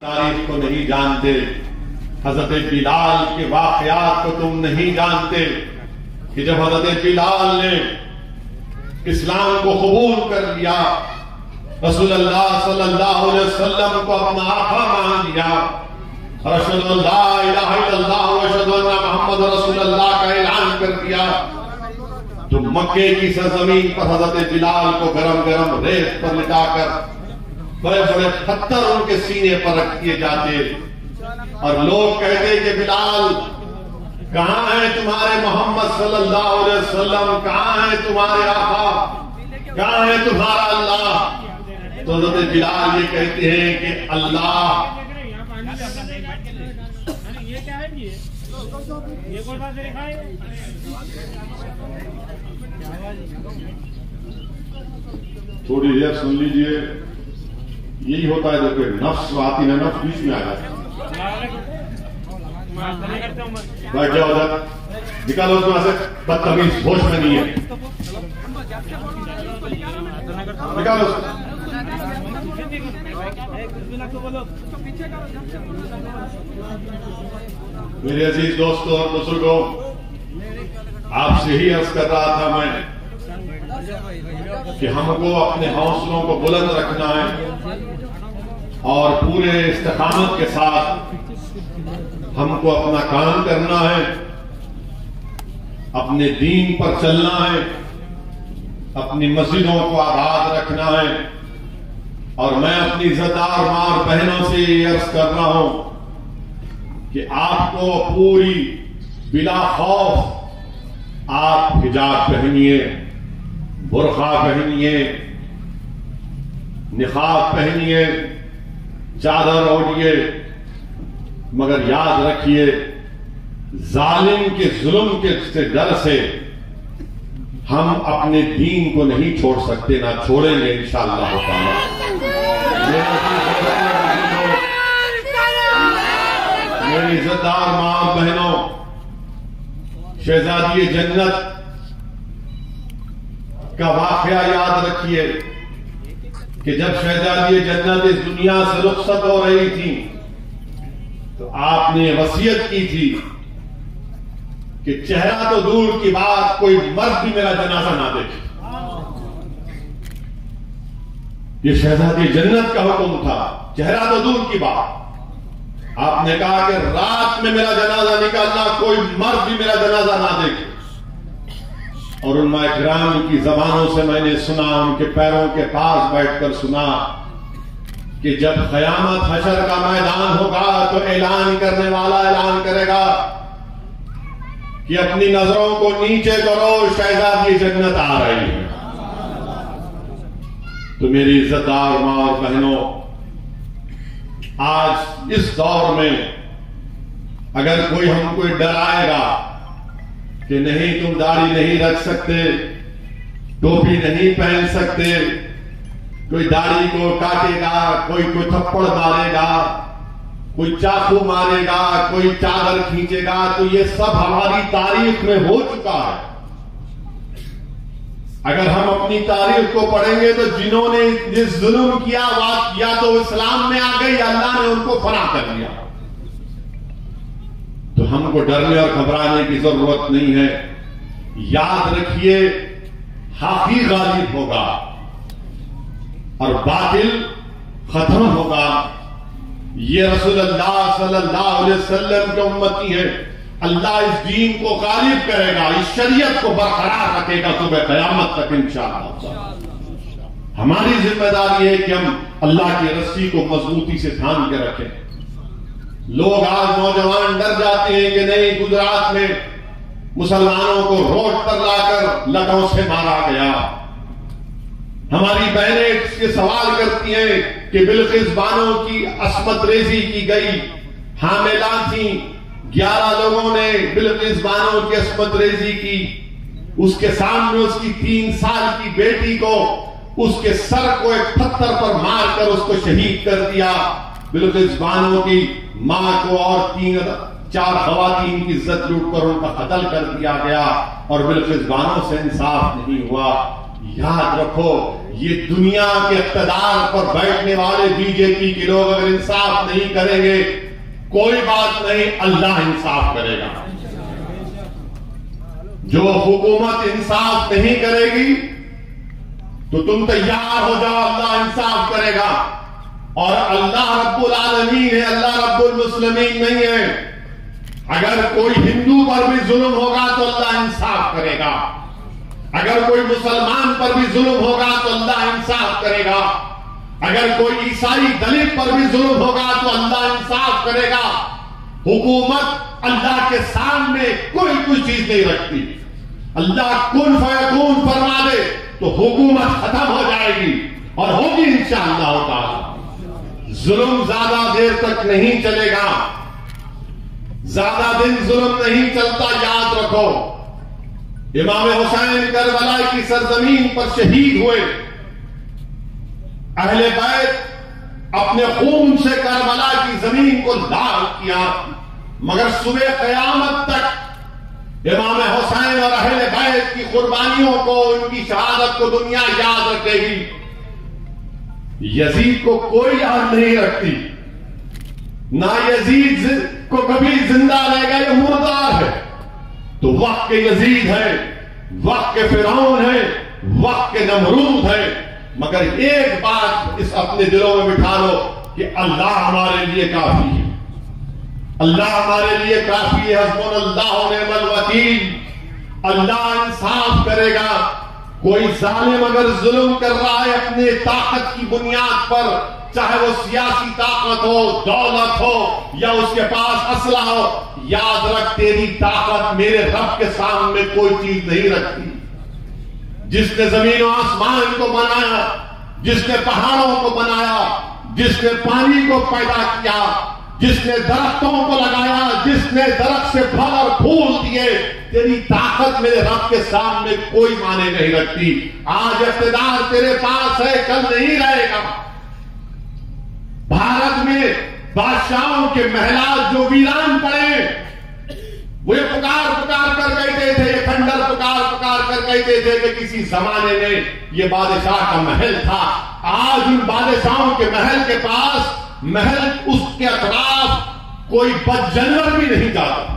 تاریخ کو نہیں جانتے، حضرت بلال کے واقعات کو تم نہیں جانتے کہ جب حضرت بلال نے اسلام کو قبول کر لیا، رسول اللہ صلی اللہ علیہ وسلم کو اپنا آقا مان لیا، اشہد ان لا الہ الا اللہ واشہد ان محمد رسول اللہ کا اعلان کر دیا، تو مکے کی سرزمین پر حضرت بلال کو گرم گرم ریت پر لٹا کر بڑے بڑے پتھر ان کے سینے پر رکھ دیے جاتے اور لوگ کہتے کہ بلال کہاں ہے تمہارے محمد صلی اللہ علیہ وسلم، کہاں ہے تمہارے آقا، کہاں ہے تمہارا اللہ؟ تو حضرت بلال یہ کہتے ہیں کہ اللہ تھوڑی دیر سن لیجئے، یہی ہوتا ہے جو کہ نفس آتی ہے، نفس بیچ میں آ جاتی ہے۔ بیٹھ جاؤ ادھر، نکالو اس میں سے، بدتمیز ہوش میں نہیں ہے، نکالو۔ میرے عزیز دوستوں اور بزرگوں، آپ سے ہی عرض کر رہا تھا میں کہ ہم کو اپنے حوصلوں کو بلند رکھنا ہے اور پورے استقامت کے ساتھ ہم کو اپنا کام کرنا ہے، اپنے دین پر چلنا ہے، اپنی مسجدوں کو آباد رکھنا ہے، اور میں اپنی عزتدار ماں اور بہنوں سے یہ عرض کر رہا ہوں کہ آپ کو پوری بلا خوف آپ حجاب پہنیے، برقع پہنیے، نقاب پہنیے، چادر اوڑھیے، مگر یاد رکھیے ظالم کے ظلم کے ڈر سے ہم اپنے دین کو نہیں چھوڑ سکتے، نہ چھوڑیں گے انشاءاللہ تعالی۔ میری عزتدار ماں بہنوں، شہزادی جنت کا واقعہ یاد رکھیے کہ جب شہزادی جنت اس دنیا سے رخصت ہو رہی تھی تو آپ نے وصیت کی تھی کہ چہرہ تو دور کی بات، کوئی مرد بھی میرا جنازہ نہ دیکھے۔ یہ شہزادی جنت کا حکم تھا، چہرہ تو دور کی بات۔ آپ نے کہا کہ رات میں میرا جنازہ نکالنا، کوئی مرد بھی میرا جنازہ نہ دیکھے۔ اور علماء کرام کی زبانوں سے میں نے سنا، ان کے پیروں کے پاس بیٹھ کر سنا کہ جب قیامت حشر کا میدان ہوگا تو اعلان کرنے والا اعلان کرے گا کہ اپنی نظروں کو نیچے کرو، شہزادی جنت آ رہی ہے۔ تو میری عزتدار ماں اور بہنوں، آج اس دور میں اگر کوئی ہم کو ڈرائے گا کہ نہیں تم داڑھی نہیں رکھ سکتے، ٹوپی نہیں پہن سکتے، کوئی داڑھی کو کاٹے گا، کوئی تھپڑ مارے گا، کوئی چاقو مارے گا، کوئی چادر کھینچے گا، تو یہ سب ہماری تاریخ میں ہو چکا ہے۔ اگر ہم اپنی تاریخ کو پڑھیں گے تو جنہوں نے جس ظلم کیا یا تو اسلام میں آ گئے یا اللہ نے ان کو فنا کر دیا۔ تو ہم کو ڈرنے اور گھبرانے کی ضرورت نہیں ہے۔ یاد رکھیے حق ہی غالب ہوگا اور باطل ختم ہوگا۔ یہ رسول اللہ صلی اللہ علیہ وسلم کے امتی ہیں، اللہ اس دین کو غالب کرے گا، اس شریعت کو برقرار رکھے گا صبح قیامت تک انشاءاللہ۔ ہماری ذمہ داری ہے کہ ہم اللہ کی رسی کو مضبوطی سے تھام کے رکھیں۔ لوگ آج نوجوان ڈر جاتے ہیں کہ نہیں، گجرات میں مسلمانوں کو روڈ پر لا کر لٹوں سے مارا گیا۔ ہماری بہنیں اس کے سوال کرتی ہیں کہ بلقیس بانو کی عصمت ریزی کی گئی، حاملہ تھیں، 11 لوگوں نے بلقیس بانو کی عصمت ریزی کی، اس کے سامنے اس کی 3 سال کی بیٹی کو اس کے سر کو ایک پتھر پر مار کر اس کو شہید کر دیا۔ بلقیس بانو کی ماں کو اور 4 خواتین کی عزت لوٹ کر ان کا قتل کر دیا گیا، اور بلقیس بانو سے انصاف نہیں ہوا۔ یاد رکھو یہ دنیا کے اقتدار پر بیٹھنے والے بی جے پی کے لوگ اگر انصاف نہیں کریں گے کوئی بات نہیں، اللہ انصاف کرے گا۔ جو حکومت انصاف نہیں کرے گی تو تم تیار ہو جاؤ، اللہ انصاف کرے گا۔ اور اللہ رب العالمین ہے، اللہ رب المسلمین نہیں ہے۔ اگر کوئی ہندو پر بھی ظلم ہوگا تو اللہ انصاف کرے گا، اگر کوئی مسلمان پر بھی ظلم ہوگا تو اللہ انصاف کرے گا، اگر کوئی عیسائی دلت پر بھی ظلم ہوگا تو اللہ انصاف کرے گا۔ حکومت اللہ کے سامنے کوئی چیز نہیں رکھتی۔ اللہ کن فیکون فرما دے تو حکومت ختم ہو جائے گی اور ہوگی انشاءاللہ تعالی۔ ظلم زیادہ دیر تک نہیں چلے گا، زیادہ دن ظلم نہیں چلتا، یاد رکھو۔ امام حسین کربلا کی سرزمین پر شہید ہوئے، اہل بیت اپنے خون سے کربلا کی زمین کو لال کیا، مگر صبح قیامت تک امام حسین اور اہل بیت کی قربانیوں کو، ان کی شہادت کو دنیا یاد رکھے گی۔ یزید کو کوئی یاد نہیں رکھتی، نہ یزید کو کبھی زندہ لے گا، یہ مردار ہے۔ تو وقت کے یزید ہے، وقت کے فرعون ہے، وقت کے نمرود ہے، مگر ایک بات اس اپنے دلوں میں بٹھا لو کہ اللہ ہمارے لیے کافی ہے، اللہ ہمارے لیے کافی ہے۔ حسبنا اللہ و نعم الوکیل۔ اللہ انصاف کرے گا۔ کوئی ظالم اگر ظلم کر رہا ہے اپنے طاقت کی بنیاد پر، چاہے وہ سیاسی طاقت ہو، دولت ہو، یا اس کے پاس اسلحہ ہو، یاد رکھ تیری طاقت میرے رب کے سامنے کوئی چیز نہیں رکھتی۔ جس نے زمین و آسمان کو بنایا، جس نے پہاڑوں کو بنایا، جس نے پانی کو پیدا کیا، جس نے درختوں کو لگایا، جس نے درخت سے پھل اور پھول دیے، تیری طاقت میرے رب کے سامنے کوئی معنی نہیں رکھتی۔ آج اقتدار تیرے پاس ہے، کل نہیں رہے گا۔ بھارت میں بادشاہوں کے محلات جو ویران پڑے، وہ پکار کر کہتے تھے، یہ کھنڈر پکار کر کہتے تھے کہ کسی زمانے میں یہ بادشاہ کا محل تھا۔ آج ان بادشاہوں کے محل کے پاس، محل اس کے اطراف کوئی بد جانور بھی نہیں جاتا۔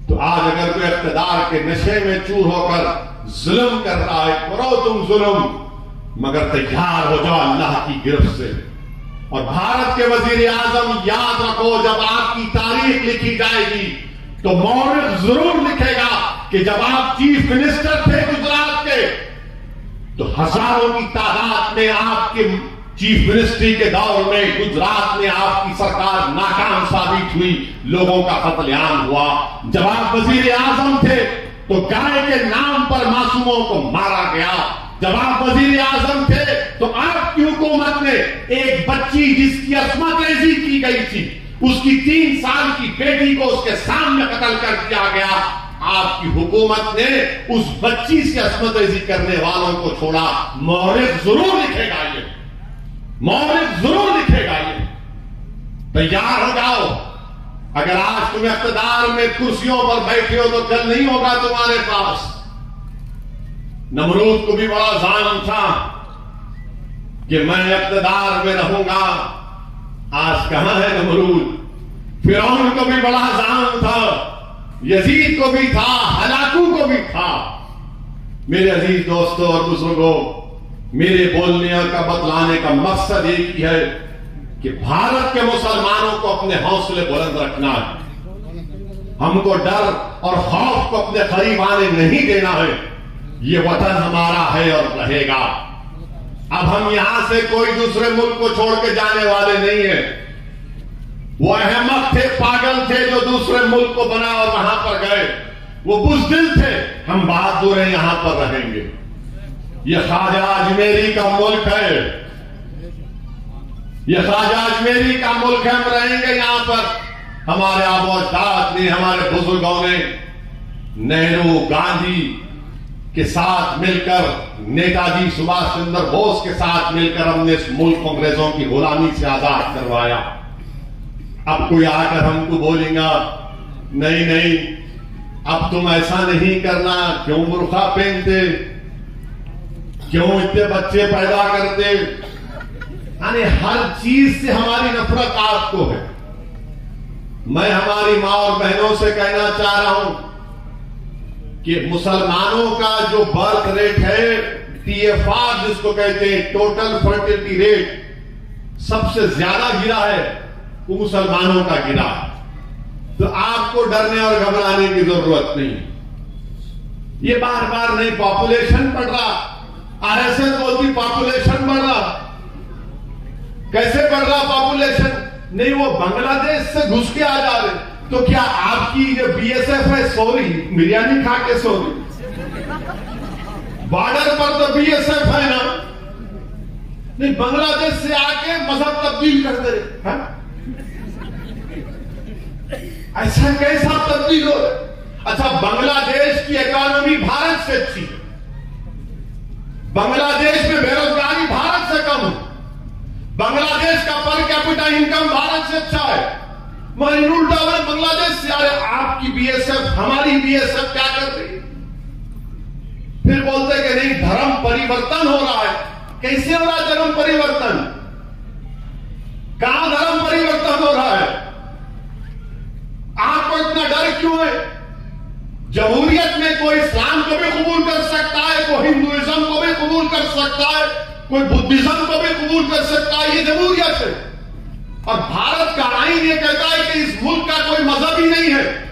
تو آج اگر کوئی اقتدار کے نشے میں چور ہو کر ظلم کر رہا ہے، کرو تم ظلم، مگر تیار ہو جاؤ اللہ کی گرفت سے۔ اور بھارت کے وزیر اعظم یاد رکھو، جب آپ کی تاریخ لکھی جائے گی تو مورخ ضرور لکھے گا کہ جب آپ چیف منسٹر تھے گجرات کے تو ہزاروں کی تعداد میں آپ کے چیف منسٹری کے دور میں گجرات میں آپ کی سرکار ناکام ثابت ہوئی، لوگوں کا قتل عام ہوا۔ جب آپ وزیر اعظم تھے تو گائے کے نام پر معصوموں کو مارا گیا۔ جب آپ وزیر اعظم تھے تو آپ کی حکومت نے ایک بچی جس کی عصمت ریزی کی گئی تھی، اس کی 3 سال کی بیٹی کو اس کے سامنے قتل کر دیا گیا۔ آپ کی حکومت نے اس بچی سے عصمت ریزی کرنے والوں کو چھوڑا۔ مورخ ضرور لکھے گا، یہ مورخ ضرور لکھے گا۔ یہ تیار ہو جاؤ۔ اگر آج تم اقتدار میں کرسیوں پر بیٹھے ہو تو کل نہیں ہوگا تمہارے پاس۔ نمرود کو بھی بڑا ظالم تھا کہ میں اقتدار میں رہوں گا، آج کہاں ہے نمرود؟ فرعون کو بھی بڑا ظالم تھا، یزید کو بھی تھا، ہلاکو کو بھی تھا۔ میرے عزیز دوستوں اور بزرگوں، میرے بولنے کا بتلانے کا مقصد ایک ہی ہے کہ بھارت کے مسلمانوں کو اپنے حوصلے بلند رکھنا ہے۔ ہم کو ڈر اور خوف کو اپنے قریب آنے نہیں دینا ہے۔ یہ وطن ہمارا ہے اور رہے گا۔ اب ہم یہاں سے کوئی دوسرے ملک کو چھوڑ کے جانے والے نہیں ہیں۔ وہ احمق تھے، پاگل تھے جو دوسرے ملک کو بنا اور وہاں پر گئے، وہ بزدل تھے۔ ہم بہادر ہیں، یہاں پر رہیں گے۔ یہ خواجہ اجمیری کا ملک ہے، یہ خواجہ اجمیری کا ملک ہے، ہم رہیں گے یہاں پر۔ ہمارے آبا و اجداد نے، ہمارے بزرگوں نے نہرو، گاندھی کے ساتھ مل کر، نیتا جی سبھاش چندر بوس کے ساتھ مل کر ہم نے اس ملک کو انگریزوں کی غلامی سے آزاد کروایا۔ اب کوئی آ کر ہم کو بولیں گا نہیں اب تم ایسا نہیں کرنا، کیوں برقع پہنتے؟ کیوں اتنے بچے پیدا کرتے؟ یعنی ہر چیز سے ہماری نفرت آپ کو ہے. میں ہماری ماں اور بہنوں سے کہنا چاہ رہا ہوں کہ مسلمانوں کا جو برتھ ریٹ ہے TFR جس کو کہتے ہیں ٹوٹل فرٹیلٹی ریٹ سب سے زیادہ گرا ہے وہ مسلمانوں کا گرا. تو آپ کو ڈرنے اور گھبرانے کی ضرورت نہیں. یہ بار بار نہیں پاپولیشن بڑھ رہا. RSS بولتی پاپولیشن بڑھ رہا. کیسے بڑھ رہا پاپولیشن؟ نہیں وہ بنگلہ دیش سے گھس کے آ جا رہے. تو کیا آپ کی جو BSF ہے سوری بریانی کھا کے سوری؟ بارڈر پر تو BSF ہے نا. نہیں بنگلہ دیش سے آ کے مذہب تبدیل کر دے. ایسا کیسا تبدیل ہو رہا ہے؟ اچھا بنگلہ دیش کی اکانومی بھارت سے اچھی ہے. بنگلہ دیش میں بے روزگاری بھارت سے کم ہے. بنگلہ دیش کا پر کیپٹا انکم بھارت سے اچھا ہے. مگر الٹا بنگلہ دیش سے آ رہے. آپ کی BSF ہماری BSF کیا کر رہی ہے؟ پھر بولتے کہ نہیں دھرم پریورتن ہو رہا ہے. کیسے ہو رہا ہے دھرم پریورتن؟ کہاں دھرم پریورتن ہو رہا ہے؟ آپ کو اتنا ڈر کیوں ہے؟ جمہوریت میں کوئی اسلام کو بھی قبول کر سکتا ہے, کوئی ہندوازم کو بھی قبول کر سکتا ہے, کوئی بدھزم کو بھی قبول کر سکتا ہے. یہ جمہوریت ہے. اور بھارت کا آئین یہ کہتا ہے کہ اس ملک کا کوئی مذہب ہی نہیں ہے.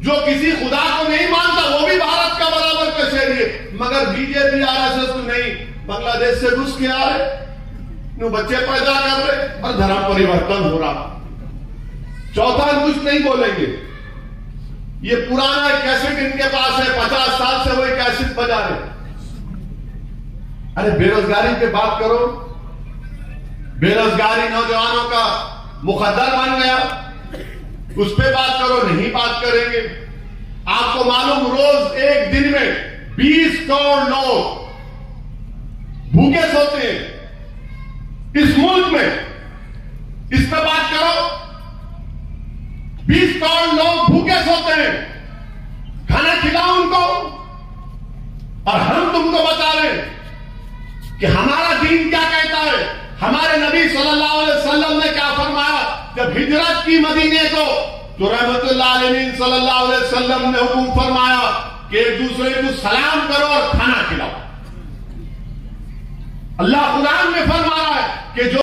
جو کسی خدا کو نہیں مانتا وہ بھی بھارت کا برابر کا شہری ہے. مگر BJP RSS کو نہیں, بنگلہ دیش سے گھس کے آ رہے, بچے پیدا کر رہے اور دھرم پریورتن ہو رہا. چوتھا کچھ نہیں بولیں گے. یہ پرانا کیسٹ ان کے پاس ہے, 50 سال سے وہ کیسٹ بجا رہے. ارے بے روزگاری پہ بات کرو. بے روزگاری نوجوانوں کا مقدر بن گیا, اس پہ بات کرو. نہیں بات کریں گے. آپ کو معلوم روز ایک دن میں 20 کروڑ لوگ بھوکے سوتے ہیں اس ملک میں. اس پہ بات کرو. 20 کروڑ لوگ بھوکے سوتے ہیں. کھانا کھلاؤ ان کو. اور ہم تم کو بتا رہے ہیں کہ ہمارا دین کیا کہتا ہے. ہمارے نبی صلی اللہ علیہ وسلم نے کیا فرمایا جب ہجرت کی مدینے کو, تو رحمت اللہ علیہ صلی اللہ علیہ وسلم نے حکم فرمایا کہ ایک دوسرے کو سلام کرو اور کھانا کھلاؤ. اللہ قرآن میں فرما رہا ہے کہ جو